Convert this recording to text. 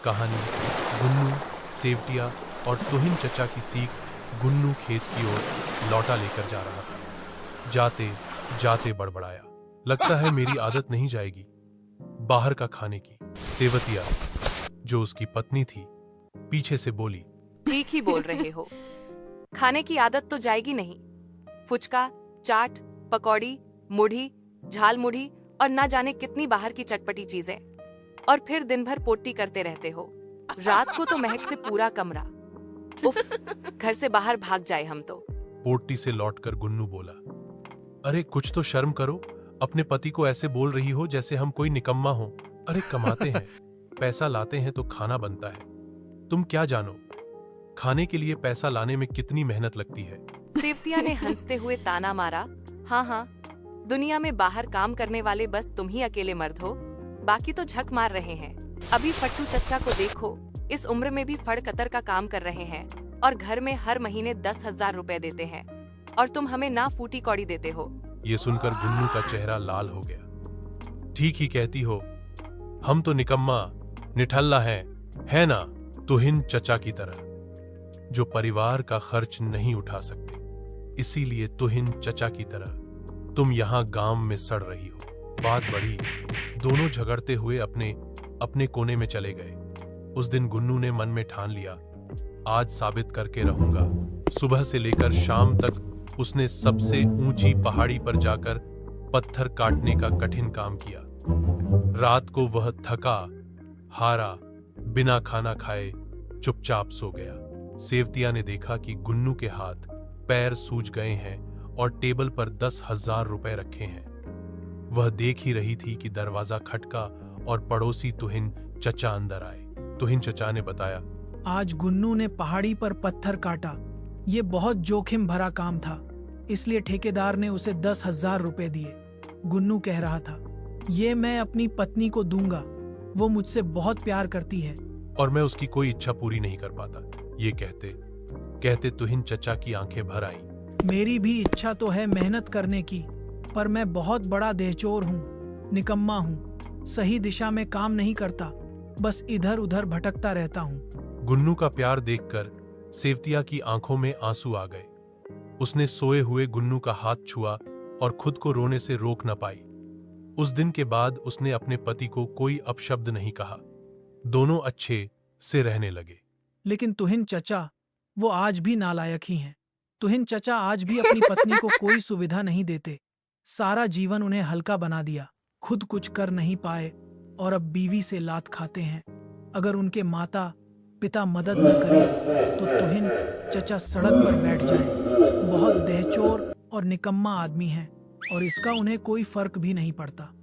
कहानी गुन्नू, सेवटिया और तुहिन चचा की सीख। गुन्नू खेत की ओर लौटा लेकर जा रहा था। जाते जाते बड़बड़ाया, लगता है मेरी आदत नहीं जाएगी बाहर का खाने की। सेवतिया, जो उसकी पत्नी थी, पीछे से बोली, ठीक ही बोल रहे हो, खाने की आदत तो जाएगी नहीं। फुचका, चाट, पकौड़ी, मुढ़ी, झाल मुढ़ी और ना जाने कितनी बाहर की चटपटी चीजें, और फिर दिन भर पोटी करते रहते हो। रात को तो महक से पूरा कमरा। उफ, घर से बाहर भाग जाए हम तो। पोटी से लौटकर गुन्नू बोला, अरे कुछ तो शर्म करो, अपने पति को ऐसे बोल रही हो जैसे हम कोई निकम्मा हो। अरे कमाते हैं, पैसा लाते हैं तो खाना बनता है। तुम क्या जानो, खाने के लिए पैसा लाने में कितनी मेहनत लगती है। सेवतिया ने हंसते हुए ताना मारा, हाँ हाँ, दुनिया में बाहर काम करने वाले बस तुम ही अकेले मर्द हो, बाकी तो झक मार रहे हैं। अभी फट्टू चचा को देखो, इस उम्र में भी फड़ कतर का काम कर रहे हैं और घर में हर महीने 10,000 रुपए देते हैं, और तुम हमें ना फूटी कौड़ी देते हो। ये सुनकर गुन्नू का चेहरा लाल हो गया। ठीक ही कहती हो, हम तो निकम्मा निठल्ला है ना, तुहिन चचा की तरह, जो परिवार का खर्च नहीं उठा सकते। इसीलिए तुहिन चचा की तरह तुम यहाँ गांव में सड़ रही हो। बात बढ़ी, दोनों झगड़ते हुए अपने अपने कोने में चले गए। उस दिन गुन्नू ने मन में ठान लिया, आज साबित करके रहूंगा। सुबह से लेकर शाम तक उसने सबसे ऊंची पहाड़ी पर जाकर पत्थर काटने का कठिन काम किया। रात को वह थका हारा बिना खाना खाए चुपचाप सो गया। सेवतिया ने देखा कि गुन्नू के हाथ पैर सूज गए हैं और टेबल पर 10,000 रुपए रखे हैं। वह देख ही रही थी कि दरवाजा खटका और पड़ोसी तुहिन चचा अंदर आए। तुहिन चचा ने बताया, आज गुन्नू ने पहाड़ी पर पत्थर काटा। ये बहुत जोखिम भरा काम था, इसलिए ठेकेदार ने उसे 10,000 रुपए दिए। गुन्नू कह रहा था, ये मैं अपनी पत्नी को दूंगा, वो मुझसे बहुत प्यार करती है और मैं उसकी कोई इच्छा पूरी नहीं कर पाता। ये कहते कहते तुहिन चचा की आंखें भर आईं। मेरी भी इच्छा तो है मेहनत करने की, पर मैं बहुत बड़ा देहचोर हूँ, निकम्मा हूँ, सही दिशा में काम नहीं करता, बस इधर उधर भटकता रहता हूँ। गुन्नू का प्यार देखकर सेवतिया की आंखों में आंसू आ गए। उसने सोए हुए गुन्नू का हाथ छुआ और खुद को रोने से रोक न पाई। उस दिन के बाद उसने अपने पति को कोई अपशब्द नहीं कहा। दोनों अच्छे से रहने लगे। लेकिन तुहिन चचा, वो आज भी नालायक ही हैं। तुहिन चचा आज भी अपनी पत्नी को कोई सुविधा नहीं देते। सारा जीवन उन्हें हल्का बना दिया, खुद कुछ कर नहीं पाए और अब बीवी से लात खाते हैं। अगर उनके माता पिता मदद न करें तो तुहिन चचा सड़क पर बैठ जाए। बहुत देहचोर और निकम्मा आदमी हैं और इसका उन्हें कोई फर्क भी नहीं पड़ता।